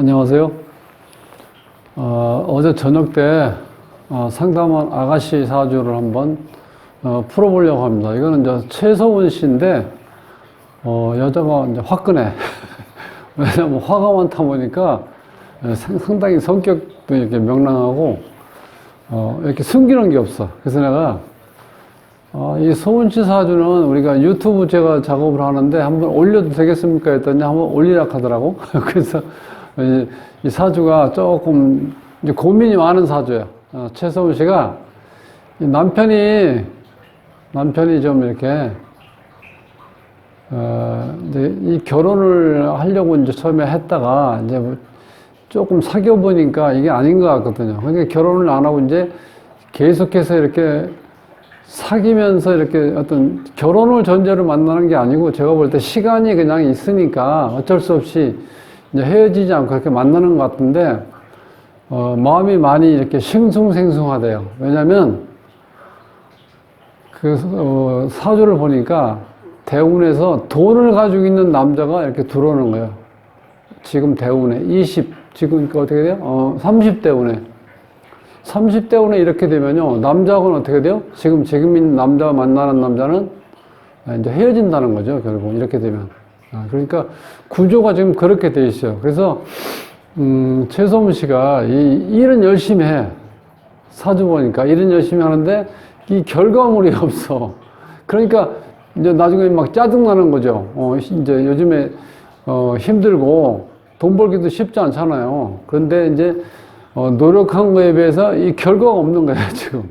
안녕하세요. 어제 저녁 때 상담한 아가씨 사주를 한번 풀어보려고 합니다. 이거는 이제 최서운 씨인데 여자가 이제 화끈해. 왜냐면 화가 많다 보니까 상당히 성격도 이렇게 명랑하고 이렇게 숨기는 게 없어. 그래서 내가 이 서운 씨 사주는 우리가 유튜브 제가 작업을 하는데 한번 올려도 되겠습니까? 했더니 한번 올리라 하더라고. 그래서 이 사주가 조금 이제 고민이 많은 사주예요. 최서운 씨가 남편이 좀 이렇게 이제 이 결혼을 하려고 이제 처음에 했다가 이제 뭐 조금 사귀어 보니까 이게 아닌 것 같거든요. 그러니까 결혼을 안 하고 이제 계속해서 이렇게 사귀면서 이렇게 어떤 결혼을 전제로 만나는 게 아니고 제가 볼 때 시간이 그냥 있으니까 어쩔 수 없이 이제 헤어지지 않고 그렇게 만나는 것 같은데, 마음이 많이 이렇게 싱숭생숭하대요. 왜냐면, 사주를 보니까 대운에서 돈을 가지고 있는 남자가 이렇게 들어오는 거예요. 지금 대운에, 지금 어떻게 돼요? 30대운에. 30대운에 이렇게 되면요, 남자하고는 어떻게 돼요? 지금 있는 남자와 만나는 남자는 이제 헤어진다는 거죠, 결국. 이렇게 되면. 그러니까 구조가 지금 그렇게 돼 있어요. 그래서 최서운 씨가 일은 열심히 해. 사주 보니까 일은 열심히 하는데 이 결과물이 없어. 그러니까 이제 나중에 막 짜증나는 거죠. 이제 요즘에 힘들고 돈 벌기도 쉽지 않잖아요. 그런데 이제 노력한 거에 비해서 이 결과가 없는 거야, 지금.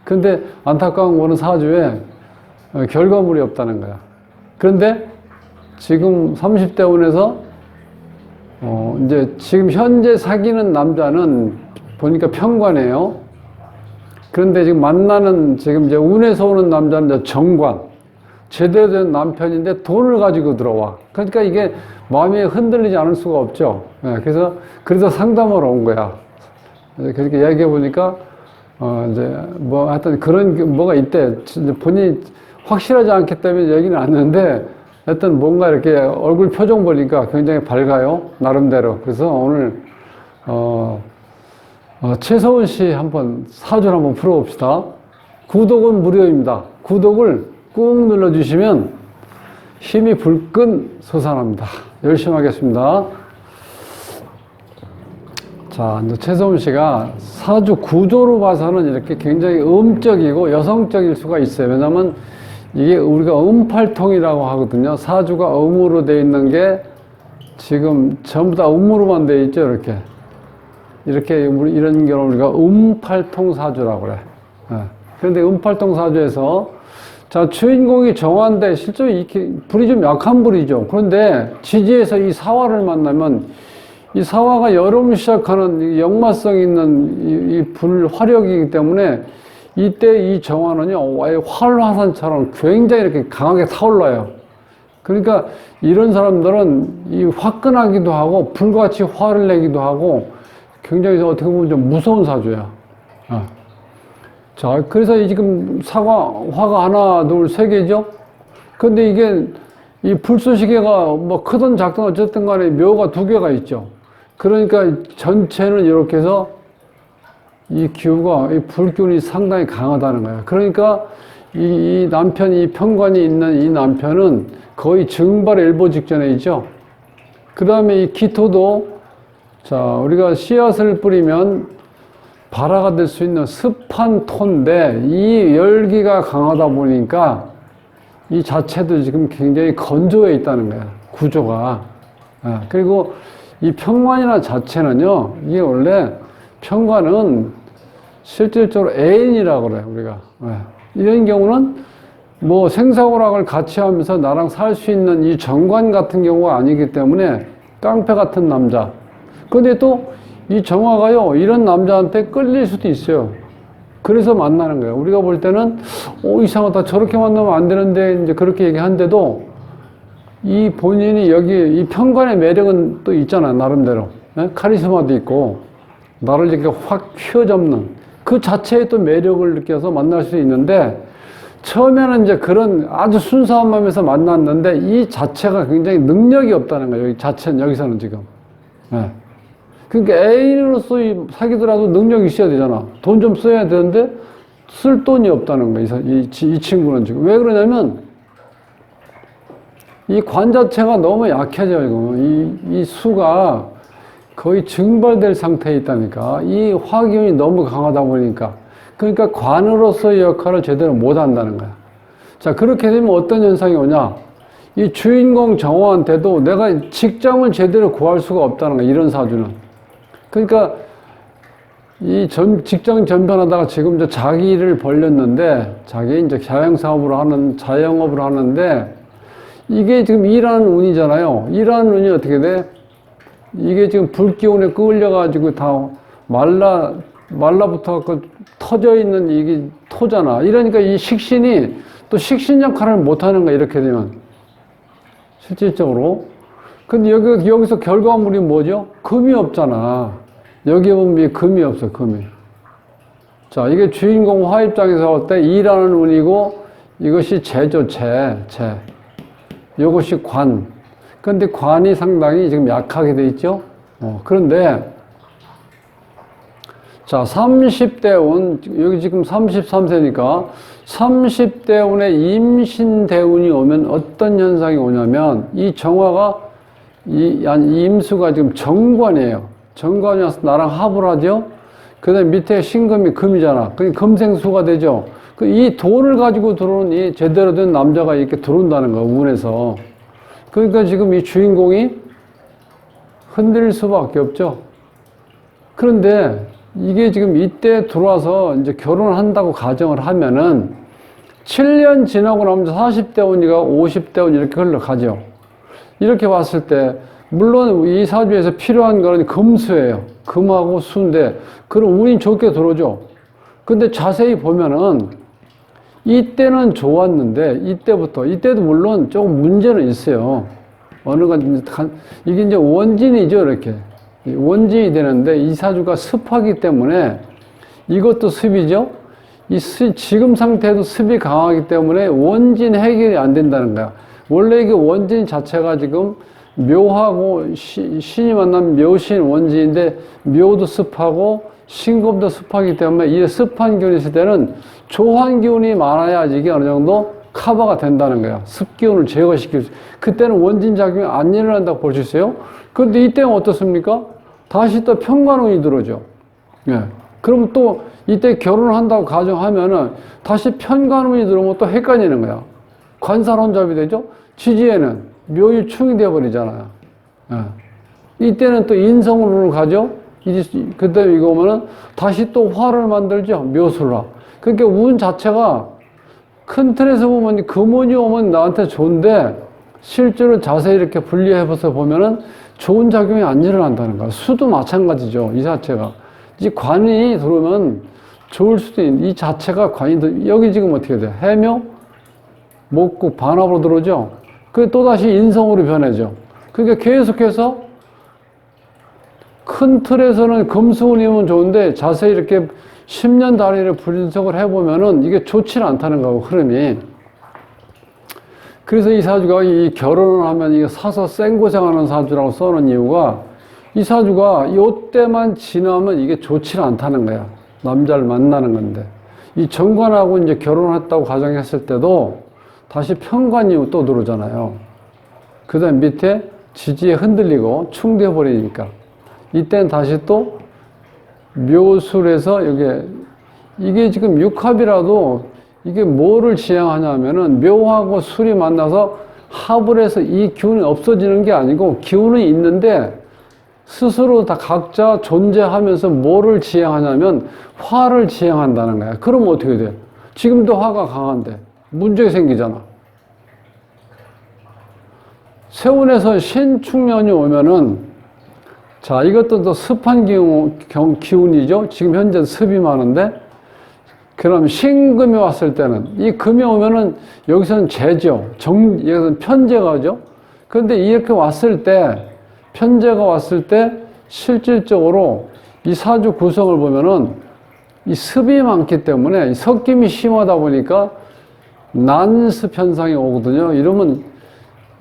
근데 안타까운 거는 사주에 결과물이 없다는 거야. 그런데 지금 30대 운에서 이제 지금 현재 사귀는 남자는 보니까 편관이에요. 그런데 지금 만나는 지금 이제 운에서 오는 남자는 이제 정관. 제대로 된 남편인데 돈을 가지고 들어와. 그러니까 이게 마음이 흔들리지 않을 수가 없죠. 그래서 상담하러 온 거야. 그렇게 이야기해 보니까 이제 뭐 하여튼 그런 뭐가 있대. 본인이 확실하지 않기 때문에 얘기는 안 했는데 하여튼 뭔가 이렇게 얼굴 표정 보니까 굉장히 밝아요. 나름대로. 그래서 오늘, 최서운 씨 한번 사주를 한번 풀어봅시다. 구독은 무료입니다. 구독을 꾹 눌러주시면 힘이 불끈 솟아납니다. 열심히 하겠습니다. 자, 이제 최서운 씨가 사주 구조로 봐서는 이렇게 굉장히 음적이고 여성적일 수가 있어요. 왜냐면 이게 우리가 음팔통이라고 하거든요. 사주가 음으로 되어 있는 게 지금 전부 다 음으로만 되어 있죠. 이렇게 이런 경우를 우리가 음팔통 사주라고 그래. 그런데 음팔통 사주에서 자, 주인공이 정화인데 실제로 이렇게 불이 좀 약한 불이죠. 그런데 지지에서 이 사화를 만나면 이 사화가 여름을 시작하는 역마성 있는 이 불 화력이기 때문에 이때 이 정화는요, 활화산처럼 굉장히 이렇게 강하게 타올라요. 그러니까 이런 사람들은 이 화끈하기도 하고 불같이 화를 내기도 하고 굉장히 어떻게 보면 좀 무서운 사주야. 자, 그래서 지금 화가 하나, 둘, 세 개죠? 근데 이게 이 불쏘시개가 뭐 크든 작든 어쨌든 간에 묘가 두 개가 있죠. 그러니까 전체는 이렇게 해서 이 기후가, 이 불기운이 상당히 강하다는 거예요. 그러니까 이 남편이, 편관이 있는 이 남편은 거의 증발의 일보 직전에 있죠. 그 다음에 이 기토도, 자, 우리가 씨앗을 뿌리면 발화가 될 수 있는 습한 토인데 이 열기가 강하다 보니까 이 자체도 지금 굉장히 건조해 있다는 거예요. 구조가. 그리고 이 편관이나 자체는요, 이게 원래 편관은 실질적으로 애인이라고 그래요, 우리가. 이런 경우는 뭐 생사오락을 같이 하면서 나랑 살 수 있는 이 정관 같은 경우가 아니기 때문에 깡패 같은 남자. 근데 또 이 정화가요, 이런 남자한테 끌릴 수도 있어요. 그래서 만나는 거예요. 우리가 볼 때는, 이상하다. 저렇게 만나면 안 되는데, 이제 그렇게 얘기하는데도 이 본인이 여기 이 편관의 매력은 또 있잖아요, 나름대로. 카리스마도 있고, 나를 이렇게 확 휘어잡는 그 자체에 또 매력을 느껴서 만날 수 있는데, 처음에는 이제 그런 아주 순수한 마음에서 만났는데, 이 자체가 굉장히 능력이 없다는 거예요. 여기서는 지금. 그러니까 애인으로서 사귀더라도 능력이 있어야 되잖아. 돈 좀 써야 되는데 쓸 돈이 없다는 거야. 이 친구는 지금. 왜 그러냐면 이 관 자체가 너무 약해져요. 이거. 이 수가 거의 증발될 상태에 있다니까. 이 화기운이 너무 강하다 보니까. 그러니까 관으로서의 역할을 제대로 못 한다는 거야. 자, 그렇게 되면 어떤 현상이 오냐? 이 주인공 정호한테도 내가 직장을 제대로 구할 수가 없다는 거야. 이런 사주는. 그러니까 이 직장 전변하다가 지금 이제 자기 일을 벌렸는데, 자기 이제 자영업을 하는데, 이게 지금 일하는 운이잖아요. 일하는 운이 어떻게 돼? 이게 지금 불기운에 끌려가지고 다 말라붙어갖고 터져 있는 이게 토잖아. 이러니까 이 식신이 또 식신 역할을 못하는 거야. 이렇게 되면. 실질적으로. 근데 여기서 결과물이 뭐죠? 금이 없잖아. 여기 보면 금이 없어, 금이. 자, 이게 주인공 화 입장에서 볼 때 일하는 운이고, 이것이 재죠, 재. 이것이 관. 근데 관이 상당히 지금 약하게 돼 있죠? 그런데, 자, 30대 운, 여기 지금 33세니까, 30대 운에 임신대운이 오면 어떤 현상이 오냐면, 이 정화가, 이 임수가 지금 정관이에요. 정관이 와서 나랑 합을 하죠? 그 다음에 밑에 신금이 금이잖아. 그게 금생수가 되죠? 이 돈을 가지고 들어오는 이 제대로 된 남자가 이렇게 들어온다는 거야, 운에서. 그러니까 지금 이 주인공이 흔들릴 수밖에 없죠. 그런데 이게 지금 이때 들어와서 이제 결혼을 한다고 가정을 하면은 7년 지나고 나면 40대 운이가 50대 운 이렇게 흘러가죠. 이렇게 봤을 때 물론 이 사주에서 필요한 거는 금수예요. 금하고 수인데 그럼 운이 좋게 들어오죠. 근데 자세히 보면은 이때는 좋았는데 이때도 물론 조금 문제는 있어요. 어느 건 이게 이제 원진이죠. 이렇게 원진이 되는데 이 사주가 습하기 때문에 이것도 습이죠. 지금 상태도 습이 강하기 때문에 원진 해결이 안 된다는 거야. 원래 이게 원진 자체가 지금 묘하고 신이 만나면 묘신 원진인데 묘도 습하고 신금도 습하기 때문에 이 습한 기운이 있을 때는 조한 기운이 많아야 이게 어느 정도 커버가 된다는 거야. 습 기운을 제거시킬 수. 그때는 원진 작용이 안 일어난다고 볼 수 있어요. 그런데 이때는 어떻습니까? 다시 또 편관운이 들어오죠. 예. 그럼 또 이때 결혼을 한다고 가정하면은 다시 편관운이 들어오면 또 헷갈리는 거야. 관살혼잡이 되죠? 지지에는 묘일충이 되어버리잖아요. 예. 이때는 또 인성으로 가죠? 그때 이거 오면은 다시 또 화를 만들죠? 묘술화. 그러니까 운 자체가 큰 틀에서 보면 금운이 오면 나한테 좋은데 실제로 자세히 이렇게 분리해서 보면은 좋은 작용이 안 일어난다는 거야. 수도 마찬가지죠. 이 자체가. 이 관이 들어오면 좋을 수도 있는, 이 자체가 관이, 여기 지금 어떻게 돼? 해묘, 목국, 반합으로 들어오죠? 그게 또다시 인성으로 변해죠. 그러니까 계속해서 큰 틀에서는 금수운이면 좋은데 자세히 이렇게 10년 단위를 분석을 해보면은 이게 좋지 않다는 거고, 흐름이. 그래서 이 사주가 이 결혼을 하면 이게 사서 생고생하는 사주라고 써놓은 이유가 이 사주가 이때만 지나면 이게 좋지 않다는 거야. 남자를 만나는 건데. 이 정관하고 이제 결혼했다고 가정했을 때도 다시 편관이 또 들어오잖아요. 그 다음 밑에 지지에 흔들리고 충대버리니까. 이때는 다시 또 묘술에서 이게 지금 육합이라도 이게 뭐를 지향하냐면은 묘하고 술이 만나서 합을 해서 이 기운이 없어지는 게 아니고 기운은 있는데 스스로 다 각자 존재하면서 뭐를 지향하냐면 화를 지향한다는 거야. 그러면 어떻게 돼? 지금도 화가 강한데 문제가 생기잖아. 세운에서 신축년이 오면은 자, 이것도 또 습한 기운이죠. 지금 현재 습이 많은데 그럼 신금이 왔을 때는 이 금이 오면은 여기서는 재죠. 여기서는 편재가죠. 그런데 이렇게 왔을 때 편재가 왔을 때 실질적으로 이 사주 구성을 보면은 이 습이 많기 때문에 이 섞임이 심하다 보니까 난습 현상이 오거든요. 이러면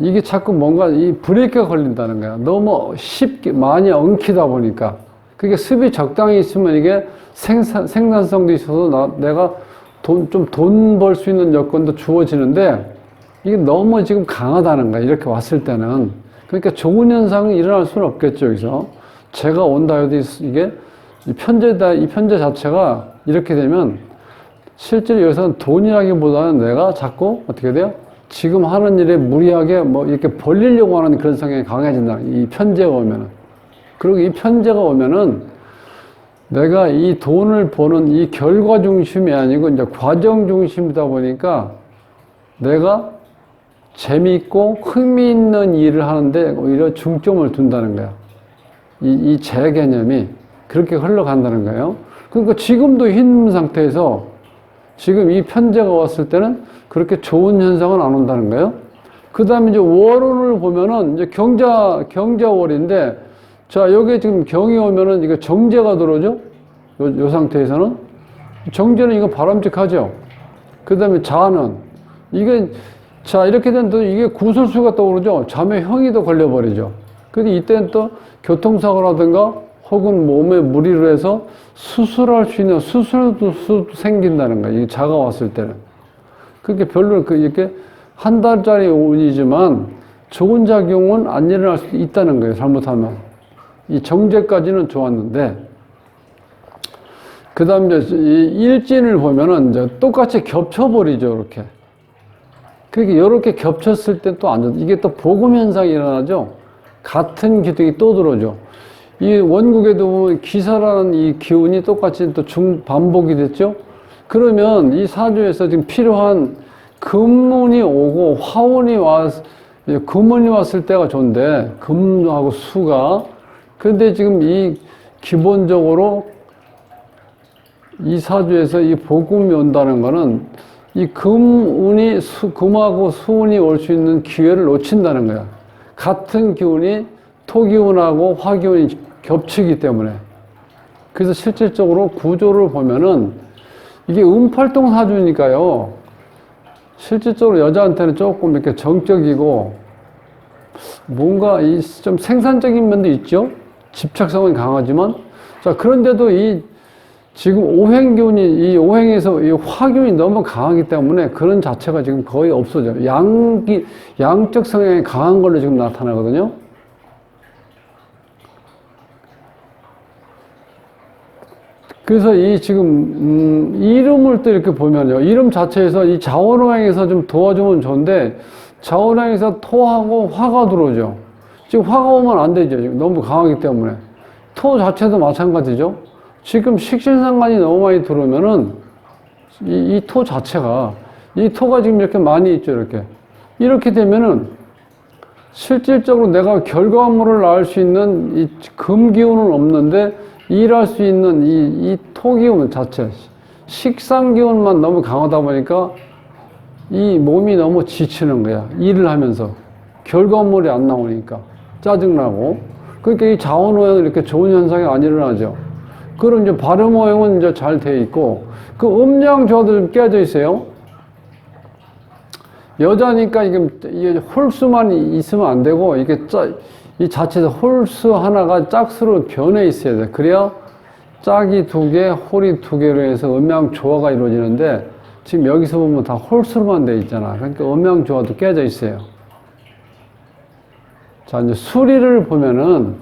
이게 자꾸 뭔가 이 브레이크가 걸린다는 거야. 너무 쉽게 많이 엉키다 보니까. 그게 습이 적당히 있으면 이게 생산성도 있어서 내가 돈 벌 수 있는 여건도 주어지는데 이게 너무 지금 강하다는 거야. 이렇게 왔을 때는. 그러니까 좋은 현상이 일어날 수는 없겠죠, 여기서. 제가 온다 해도 이게 이 편제 자체가 이렇게 되면 실제로 여기서는 돈이라기보다는 내가 자꾸 어떻게 돼요? 지금 하는 일에 무리하게 뭐 이렇게 벌리려고 하는 그런 성향이 강해진다. 이 편제가 오면은. 그리고 이 편제가 오면은 내가 이 돈을 버는 이 결과 중심이 아니고 이제 과정 중심이다 보니까 내가 재미있고 흥미있는 일을 하는데 오히려 중점을 둔다는 거야. 이 제 개념이 그렇게 흘러간다는 거예요. 그러니까 지금도 힘든 상태에서 지금 이 편제가 왔을 때는 그렇게 좋은 현상은 안 온다는 거예요. 그 다음에 이제 월운을 보면은 이제 경자월인데, 자, 여기에 지금 경이 오면은 이게 정제가 들어오죠? 요 상태에서는. 정제는 이거 바람직하죠? 그 다음에 자는, 이게, 자, 이렇게 되면 또 이게 구설수가 떠오르죠? 자매형이도 걸려버리죠. 근데 이때는 또 교통사고라든가 혹은 몸에 무리를 해서 수술할 수 있는 수술도 생긴다는 거예요. 이 자가 왔을 때는. 그렇게 별로 이렇게 한 달짜리 운이지만 좋은 작용은 안 일어날 수 있다는 거예요. 잘못하면. 이 정제까지는 좋았는데, 그 다음에 이 일진을 보면은 이제 똑같이 겹쳐버리죠. 이렇게. 그러니까 이렇게 겹쳤을 때 또 안 좋다. 이게 또 복음 현상이 일어나죠. 같은 기둥이 또 들어오죠. 이 원국에도 보면 기사라는 이 기운이 똑같이 또 반복이 됐죠. 그러면 이 사주에서 지금 필요한 금운이 오고 금운이 왔을 때가 좋은데, 금하고 수가. 근데 지금 이 기본적으로 이 사주에서 이 복음이 온다는 거는 이 금하고 수운이 올 수 있는 기회를 놓친다는 거야. 같은 기운이 토기운하고 화기운이 겹치기 때문에. 그래서 실질적으로 구조를 보면은 이게 음팔동 사주니까요. 실질적으로 여자한테는 조금 이렇게 정적이고 뭔가 좀 생산적인 면도 있죠. 집착성은 강하지만. 자, 그런데도 지금 오행기운이, 이 오행에서 이 화기운이 너무 강하기 때문에 그런 자체가 지금 거의 없어져요. 양적 성향이 강한 걸로 지금 나타나거든요. 그래서 지금, 이름을 또 이렇게 보면요. 이름 자체에서 이 자원오행에서 좀 도와주면 좋은데, 자원오행에서 토하고 화가 들어오죠. 지금 화가 오면 안 되죠. 지금 너무 강하기 때문에. 토 자체도 마찬가지죠. 지금 식신상관이 너무 많이 들어오면은, 이 토 자체가, 이 토가 지금 이렇게 많이 있죠. 이렇게 되면은, 실질적으로 내가 결과물을 낳을 수 있는 이 금기운은 없는데, 일할 수 있는 이 토기운 자체, 식상기운만 너무 강하다 보니까 이 몸이 너무 지치는 거야. 일을 하면서. 결과물이 안 나오니까. 짜증나고. 그러니까 이 자원오행은 이렇게 좋은 현상이 안 일어나죠. 그럼 이제 발음오행은 이제 잘 돼 있고, 그 음양조화도 좀 깨져 있어요. 여자니까 이게 홀수만 있으면 안 되고, 이 자체에서 홀수 하나가 짝수로 변해 있어야 돼. 그래야 짝이 2개, 홀이 2개로 해서 음양조화가 이루어지는데, 지금 여기서 보면 다 홀수로만 돼 있잖아. 그러니까 음양조화도 깨져 있어요. 자, 이제 수리를 보면은,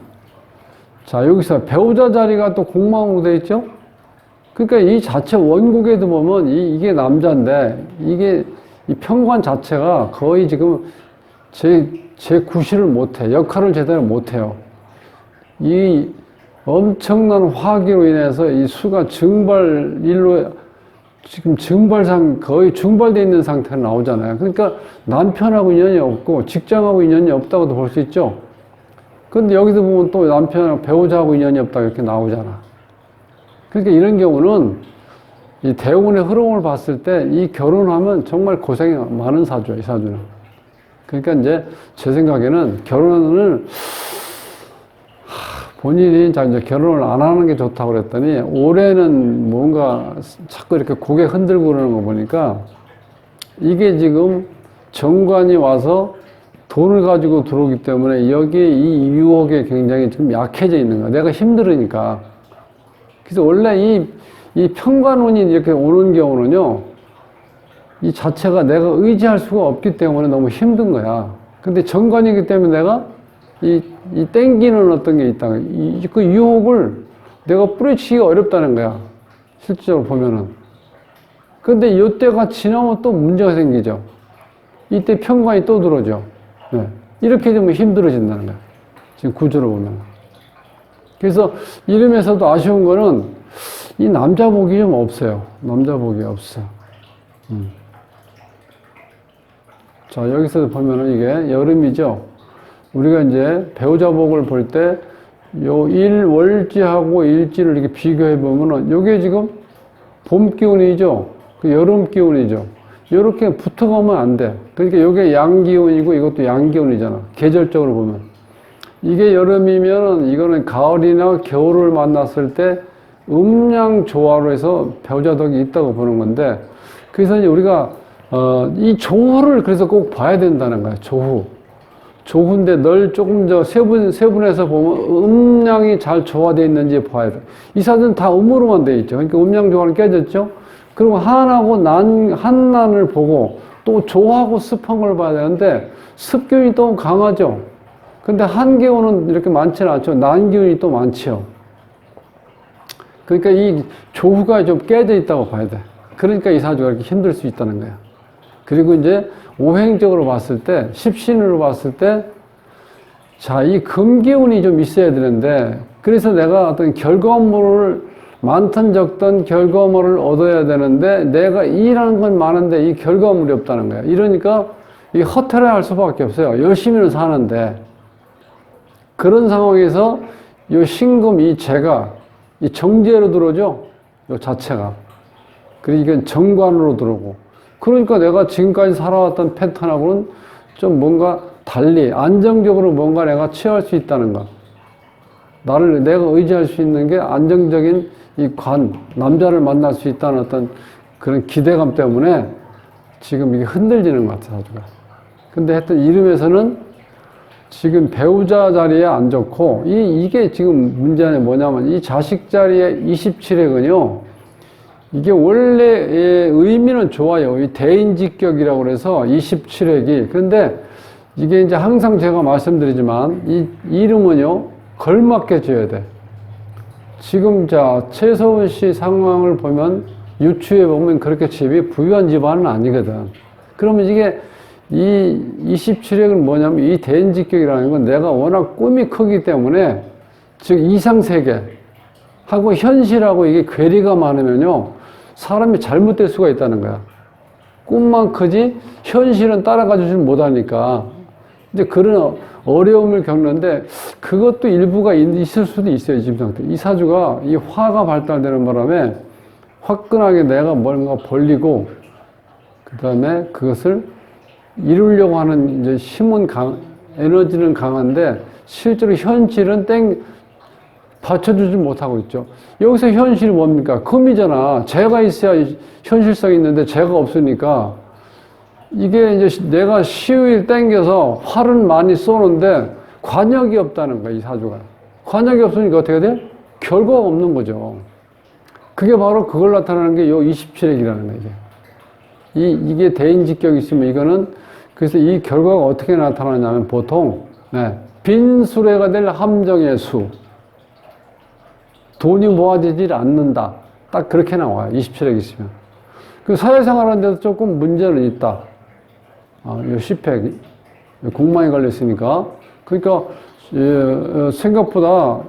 자, 여기서 배우자 자리가 또 공망으로 돼 있죠? 그러니까 이 자체 원국에도 보면 이게 남자인데, 이게 이 편관 자체가 거의 지금 제 구실을 못해. 역할을 제대로 못해요. 이 엄청난 화기로 인해서 이 수가 지금 거의 증발되어 있는 상태로 나오잖아요. 그러니까 남편하고 인연이 없고 직장하고 인연이 없다고도 볼 수 있죠. 근데 여기서 보면 또 남편하고 배우자하고 인연이 없다고 이렇게 나오잖아. 그러니까 이런 경우는 이 대운의 흐름을 봤을 때 이 결혼하면 정말 고생이 많은 사주예요, 이 사주는. 그러니까 이제 제 생각에는 결혼을 본인이 이제 결혼을 안 하는 게 좋다고 그랬더니 올해는 뭔가 자꾸 이렇게 고개 흔들고 그러는 거 보니까 이게 지금 정관이 와서 돈을 가지고 들어오기 때문에 여기에 이 유혹에 굉장히 좀 약해져 있는 거야. 내가 힘들으니까. 그래서 원래 이 편관운이 이렇게 오는 경우는요, 이 자체가 내가 의지할 수가 없기 때문에 너무 힘든 거야. 근데 정관이기 때문에 내가 이 땡기는 어떤 게 있다. 그 유혹을 내가 뿌리치기가 어렵다는 거야. 실질적으로 보면은. 근데 이때가 지나면 또 문제가 생기죠. 이때 편관이 또 들어오죠. 네. 이렇게 되면 힘들어진다는 거야. 지금 구조를 보면. 그래서 이름에서도 아쉬운 거는 이 남자 복이 좀 없어요. 남자 복이 없어요. 자, 여기서 보면은 이게 여름이죠. 우리가 이제 배우자 복을 볼 때 요 일월지하고 일지를 이렇게 비교해 보면은 요게 지금 봄 기운이죠. 그 여름 기운이죠. 요렇게 붙어가면 안 돼. 그러니까 요게 양 기운이고 이것도 양 기운이잖아. 계절적으로 보면. 이게 여름이면은 이거는 가을이나 겨울을 만났을 때 음양 조화로 해서 배우자 덕이 있다고 보는 건데, 그래서 이제 우리가 이 조후를 그래서 꼭 봐야 된다는 거야. 조후. 조후인데 널 조금 더 세분해서 보면 음양이 잘 조화되어 있는지 봐야 돼. 이 사주는 다 음으로만 되어 있죠. 그러니까 음양 조화는 깨졌죠. 그리고 한하고 한난을 보고 또 조하고 습한 걸 봐야 되는데 습기운이 또 강하죠. 근데 한기운은 이렇게 많지는 않죠. 난기운이 또 많죠. 그러니까 이 조후가 좀 깨져 있다고 봐야 돼. 그러니까 이 사주가 이렇게 힘들 수 있다는 거야. 그리고 이제 오행적으로 봤을 때, 십신으로 봤을 때, 자, 이 금기운이 좀 있어야 되는데, 그래서 내가 어떤 결과물을, 많든 적든 결과물을 얻어야 되는데, 내가 일하는 건 많은데 이 결과물이 없다는 거야. 이러니까 이 허탈해 할 수밖에 없어요. 열심히는 사는데. 그런 상황에서 이 신금, 이 재가, 이 정제로 들어오죠? 이 자체가. 그리고 이건 정관으로 들어오고. 그러니까 내가 지금까지 살아왔던 패턴하고는 좀 뭔가 달리 안정적으로 뭔가 내가 취할 수 있다는 것. 내가 의지할 수 있는 게 안정적인 이 남자를 만날 수 있다는 어떤 그런 기대감 때문에 지금 이게 흔들리는 것 같아, 사주가. 근데 하여튼 이름에서는 지금 배우자 자리에 안 좋고, 이게 지금 문제는 뭐냐면 이 자식 자리에 27핵은요, 이게 원래 의미는 좋아요. 이 대인직격이라고 그래서 27핵이. 그런데 이게 이제 항상 제가 말씀드리지만 이 이름은요, 걸맞게 줘야 돼. 지금 자, 최서원 씨 상황을 보면 유추해 보면 그렇게 집이 부유한 집안은 아니거든. 그러면 이게 이 27핵은 뭐냐면 이 대인직격이라는 건 내가 워낙 꿈이 크기 때문에 즉 이상세계 하고 현실하고 이게 괴리가 많으면요, 사람이 잘못될 수가 있다는 거야. 꿈만 크지 현실은 따라가 주지 못하니까. 이제 그런 어려움을 겪는데 그것도 일부가 있을 수도 있어요. 지금 상태. 이 사주가 이 화가 발달되는 바람에 화끈하게 내가 뭔가 벌리고 그 다음에 그것을 이루려고 하는 이제 힘은 에너지는 강한데 실제로 현실은 받쳐주지 못하고 있죠. 여기서 현실이 뭡니까? 금이잖아. 재가 있어야 현실성이 있는데 재가 없으니까 이게 이제 내가 시우일 땡겨서 활은 많이 쏘는데 관역이 없다는 거야, 이 사주가. 관역이 없으니까 어떻게 돼? 결과가 없는 거죠. 그게 바로 그걸 나타나는 게 요 27핵이라는 거예요. 이게 대인직격이 있으면 이거는 그래서 이 결과가 어떻게 나타나냐면 보통 빈수레가 될 함정의 수. 돈이 모아지질 않는다. 딱 그렇게 나와요. 27핵 있으면. 그 사회생활 하는데도 조금 문제는 있다. 요 10핵. 공망이 걸렸으니까. 그러니까, 생각보다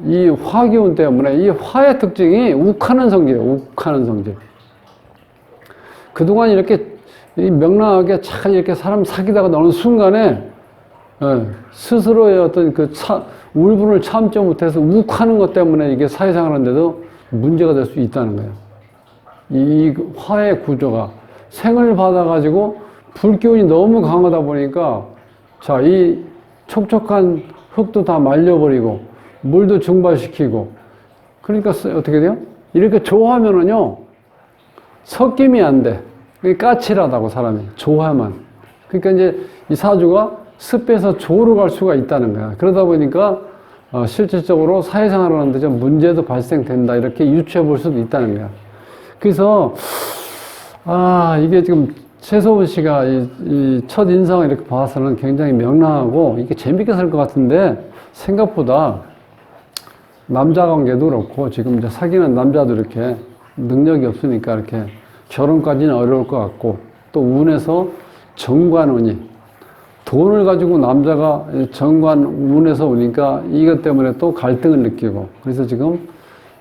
이 화기운 때문에 이 화의 특징이 욱하는 성질이에요. 욱하는 성질. 그동안 이렇게 명랑하게 잘 이렇게 사람 사귀다가 어느 순간에 스스로의 어떤 울분을 참지 못해서 욱하는 것 때문에 이게 사회생활 하는데도 문제가 될 수 있다는 거예요. 이 화의 구조가 생을 받아가지고 불기운이 너무 강하다 보니까 자, 이 촉촉한 흙도 다 말려버리고 물도 증발시키고 그러니까 어떻게 돼요? 이렇게 조하면은요 섞임이 안 돼. 까칠하다고 사람이 조화만. 그러니까 이제 이 사주가 습에서 조로 갈 수가 있다는 거야. 그러다 보니까 실질적으로 사회생활을 하는데 좀 문제도 발생된다. 이렇게 유추해 볼 수도 있다는 거야. 그래서 이게 지금 최소은 씨가 이 첫 인상을 이렇게 봐서는 굉장히 명랑하고 이게 재밌게 살 것 같은데 생각보다 남자 관계도 그렇고 지금 이제 사귀는 남자도 이렇게 능력이 없으니까 이렇게 결혼까지는 어려울 것 같고 또 운에서 정관운이 돈을 가지고 남자가 정관운에서 오니까 이것 때문에 또 갈등을 느끼고 그래서 지금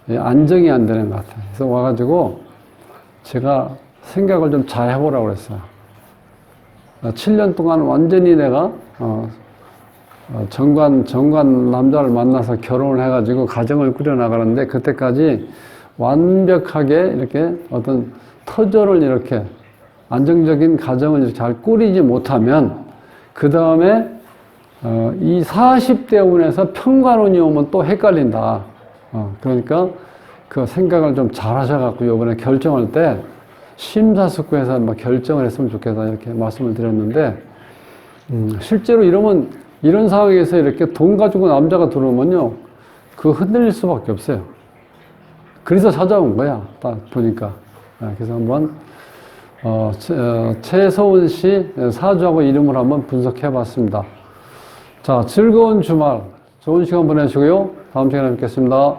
안정이 안 되는 것 같아요. 그래서 와가지고 제가 생각을 좀 잘 해보라고 그랬어요. 7년 동안 완전히 내가 정관 남자를 만나서 결혼을 해가지고 가정을 꾸려나가는데 그때까지 완벽하게 이렇게 어떤 터전을 이렇게 안정적인 가정을 잘 꾸리지 못하면 그 다음에 이 40대 운에서 평관운이 오면 또 헷갈린다. 그러니까 그 생각을 좀 잘 하셔갖고 이번에 결정할 때 심사숙고해서 막 결정을 했으면 좋겠다 이렇게 말씀을 드렸는데 실제로 이런 상황에서 이렇게 돈 가지고 남자가 들어오면요 그거 흔들릴 수밖에 없어요. 그래서 찾아온 거야 딱 보니까. 그래서 한번 최소은 씨 사주하고 이름을 한번 분석해 봤습니다. 자, 즐거운 주말 좋은 시간 보내시고요 다음 시간에 뵙겠습니다.